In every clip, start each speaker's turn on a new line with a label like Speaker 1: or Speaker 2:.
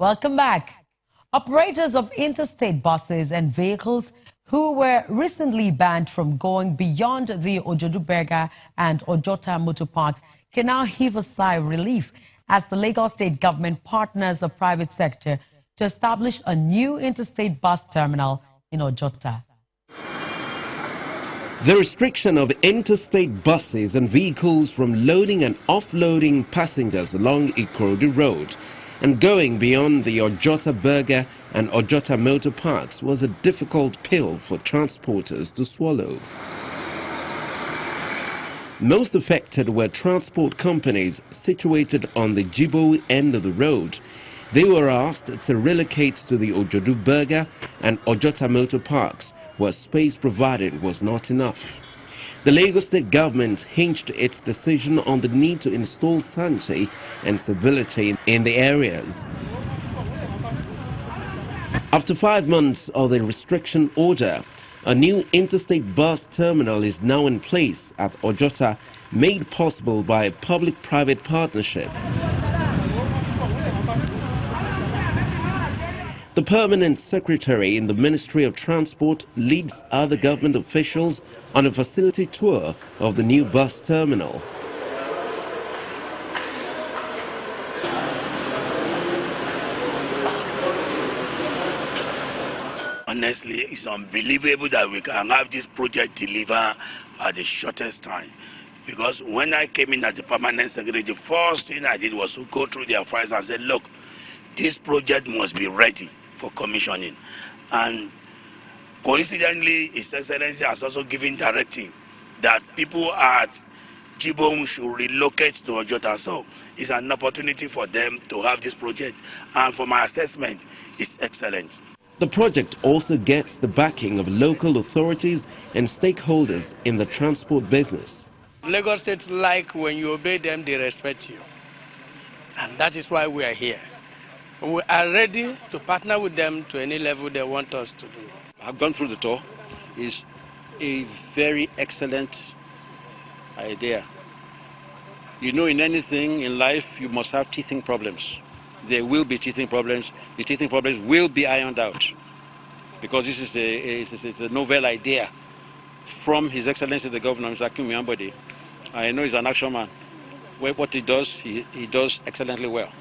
Speaker 1: Welcome back. Operators of interstate buses and vehicles who were recently banned from going beyond the Ojota and Ojota motor parks can now heave a sigh of relief as the Lagos State government partners the private sector to establish a new interstate bus terminal in Ojota.
Speaker 2: The restriction of interstate buses and vehicles from loading and offloading passengers along Ikorodu Road and going beyond the Ojota Burger and Ojota motor parks was a difficult pill for transporters to swallow. Most affected were transport companies situated on the Jibo end of the road. They were asked to relocate to the Ojota Burger and Ojota motor parks, where space provided was not enough. The Lagos State government hinged its decision on the need to install sanity and civility in the areas. After 5 months of the restriction order, a new interstate bus terminal is now in place at Ojota, made possible by a public-private partnership. The permanent secretary in the Ministry of Transport leads other government officials on a facility tour of the new bus terminal.
Speaker 3: Honestly, it's unbelievable that we can have this project deliver at the shortest time. Because when I came in as the permanent secretary, the first thing I did was to go through their files and say, look, this project must be ready for commissioning. And coincidentally, His Excellency has also given directive that people at Jibom should relocate to Ojota. So it's an opportunity for them to have this project. And for my assessment, it's excellent.
Speaker 2: The project also gets the backing of local authorities and stakeholders in the transport business.
Speaker 4: Lagos State, like when you obey them, they respect you. And that is why we are here. We are ready to partner with them to any level they want us to do.
Speaker 5: I've gone through the tour. It's a very excellent idea. You know, in anything in life, you must have teething problems. There will be teething problems. The teething problems will be ironed out because this is a novel idea from His Excellency the Governor, Mr. Akinwumi Ambode. I know he's an action man. What he does excellently well.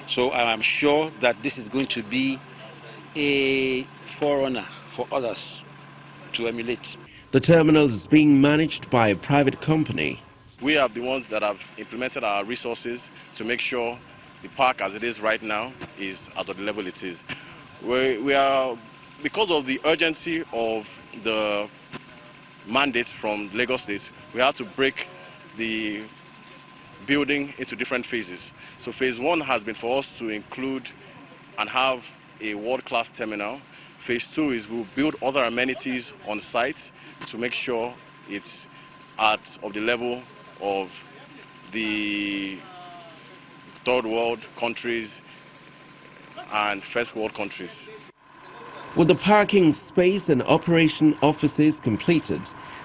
Speaker 5: So I am sure that this is going to be a forerunner for others to emulate.
Speaker 2: The terminal is being managed by a private company.
Speaker 6: We are the ones that have implemented our resources to make sure the park as it is right now is at the level it is. We are, because of the urgency of the mandate from Lagos State, we have to break the building into different phases. So phase 1 has been for us to include and have a world-class terminal. Phase 2 is we'll build other amenities on site to make sure it's of the level of the third world countries and first world countries.
Speaker 2: With the parking space and operation offices completed,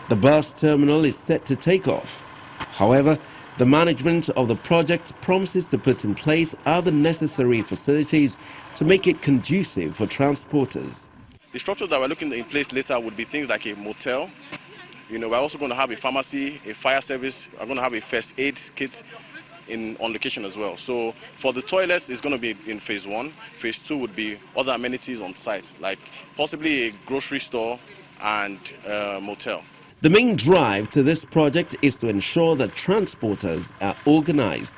Speaker 2: the bus terminal is set to take off. However, the management of the project promises to put in place other necessary facilities to make it conducive for transporters.
Speaker 6: The structure that we're looking in place later would be things like a motel. You know, we're also going to have a pharmacy, a fire service. We're going to have a first aid kit on location as well. So for the toilets, it's going to be in phase 1. Phase 2 would be other amenities on site, like possibly a grocery store and a motel.
Speaker 2: The main drive to this project is to ensure that transporters are organized.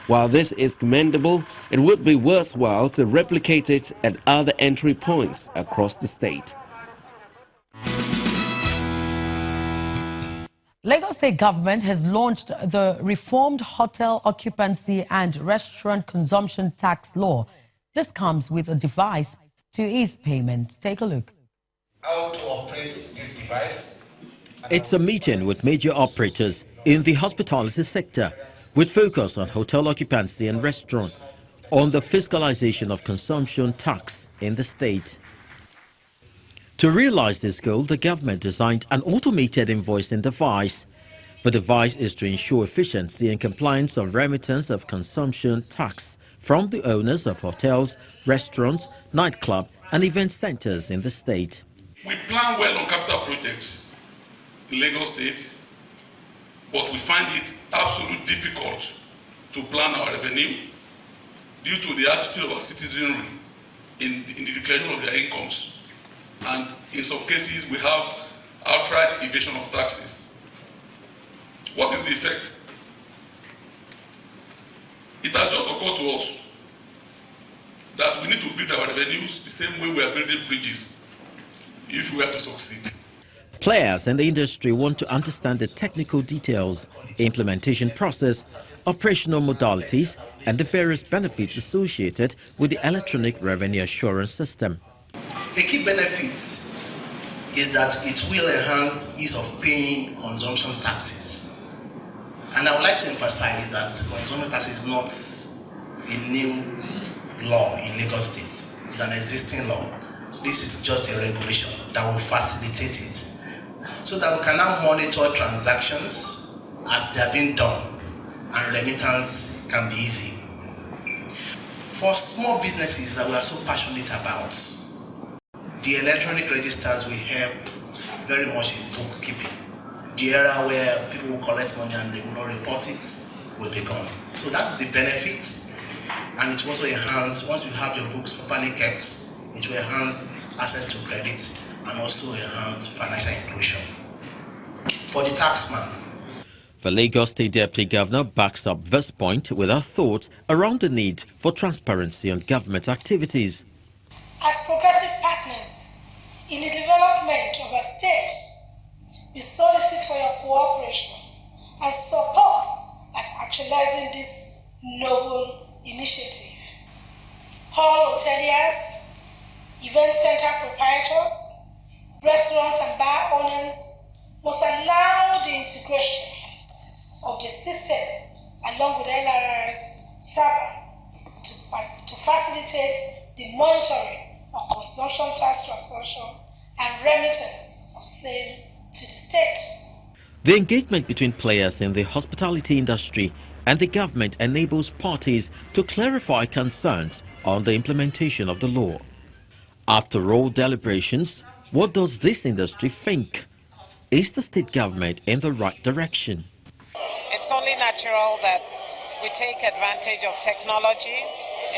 Speaker 2: While this is commendable, it would be worthwhile to replicate it at other entry points across the state.
Speaker 1: Lagos State government has launched the reformed Hotel Occupancy and Restaurant Consumption Tax Law. This comes with a device to ease payment. Take a look.
Speaker 7: How to operate this device?
Speaker 8: It's a meeting with major operators in the hospitality sector with focus on hotel occupancy and restaurant on the fiscalization of consumption tax in the state. To realize this goal, the government designed an automated invoicing device. The device is to ensure efficiency and compliance of remittance of consumption tax from the owners of hotels, restaurants, nightclubs and event centers in the state.
Speaker 9: We plan well on capital projects in Lagos State, but we find it absolutely difficult to plan our revenue due to the attitude of our citizenry in the declaration of their incomes. And in some cases, we have outright evasion of taxes. What is the effect? It has just occurred to us that we need to build our revenues the same way we are building bridges if we are to succeed.
Speaker 8: Players in the industry want to understand the technical details, implementation process, operational modalities, and the various benefits associated with the electronic revenue assurance system.
Speaker 10: A key benefit is that it will enhance ease of paying consumption taxes. And I would like to emphasize that consumption tax is not a new law in Lagos State. It's an existing law. This is just a regulation that will facilitate it, so that we can now monitor transactions as they are being done, and remittance can be easy. For small businesses that we are so passionate about, the electronic registers will help very much in bookkeeping. The area where people will collect money and they will not report it will be gone. So that's the benefit, and it will also enhance, once you have your books properly kept, it will enhance access to credit and also enhance financial inclusion. For the taxman,
Speaker 8: the Lagos State Deputy Governor backs up this point with her thoughts around the need for transparency on government activities.
Speaker 11: As progressive partners in the development of our state, we solicit for your cooperation and support at actualizing this noble initiative. All hoteliers, event center proprietors, restaurants and bar owners must allow the integration of the system along with LRR's server to facilitate the monitoring of consumption tax transaction and remittance of same to the state.
Speaker 8: The engagement between players in the hospitality industry and the government enables parties to clarify concerns on the implementation of the law. After all deliberations, what does this industry think? Is the state government in the right direction?
Speaker 12: It's only natural that we take advantage of technology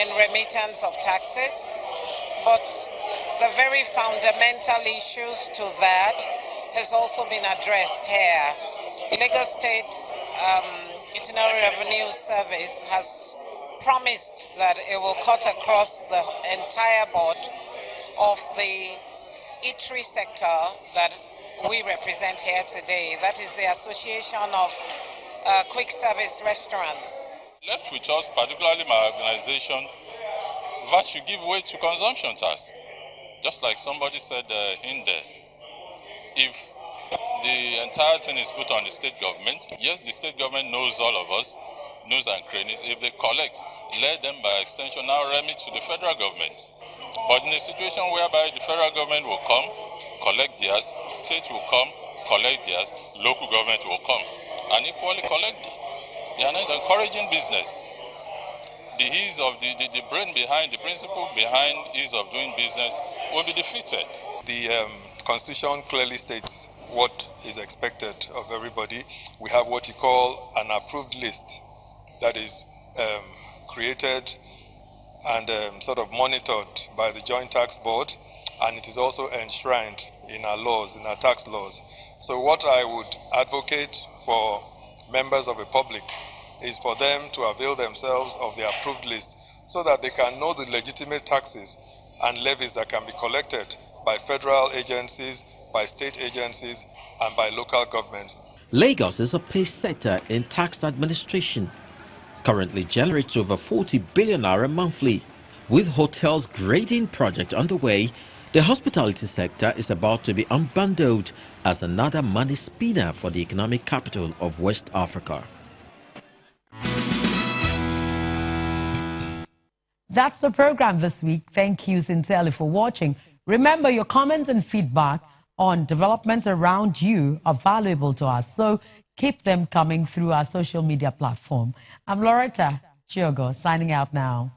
Speaker 12: in remittance of taxes, but the very fundamental issues to that has also been addressed here. Lagos State Itinerary Revenue Service has promised that it will cut across the entire board of the eatery sector that we represent here today. That is the Association of Quick Service Restaurants.
Speaker 13: Left with us, particularly my organization, VAT should give way to consumption tax. Just like somebody said in there. If the entire thing is put on the state government, yes, the state government knows all of us, knows and crannies. If they collect, let them by extension now remit to the federal government. But in a situation whereby the federal government will come, collect theirs, state will come, collect theirs, local government will come and equally collect it. They are not encouraging business. The ease of the brain behind, the principle behind ease of doing business will be defeated.
Speaker 14: The Constitution clearly states what is expected of everybody. We have what you call an approved list that is created and sort of monitored by the Joint Tax Board, and it is also enshrined in our laws, in our tax laws. So what I would advocate for members of the public is for them to avail themselves of the approved list so that they can know the legitimate taxes and levies that can be collected by federal agencies, by state agencies, and by local governments.
Speaker 8: Lagos is a pace setter in tax administration. Currently generates over 40 billion naira monthly. With hotels grading project underway, the hospitality sector is about to be unbundled as another money spinner for the economic capital of West Africa.
Speaker 1: That's the program this week. Thank you sincerely for watching. Remember, your comments and feedback on developments around you are valuable to us, so keep them coming through our social media platform. I'm Loretta. Chiogo signing out now.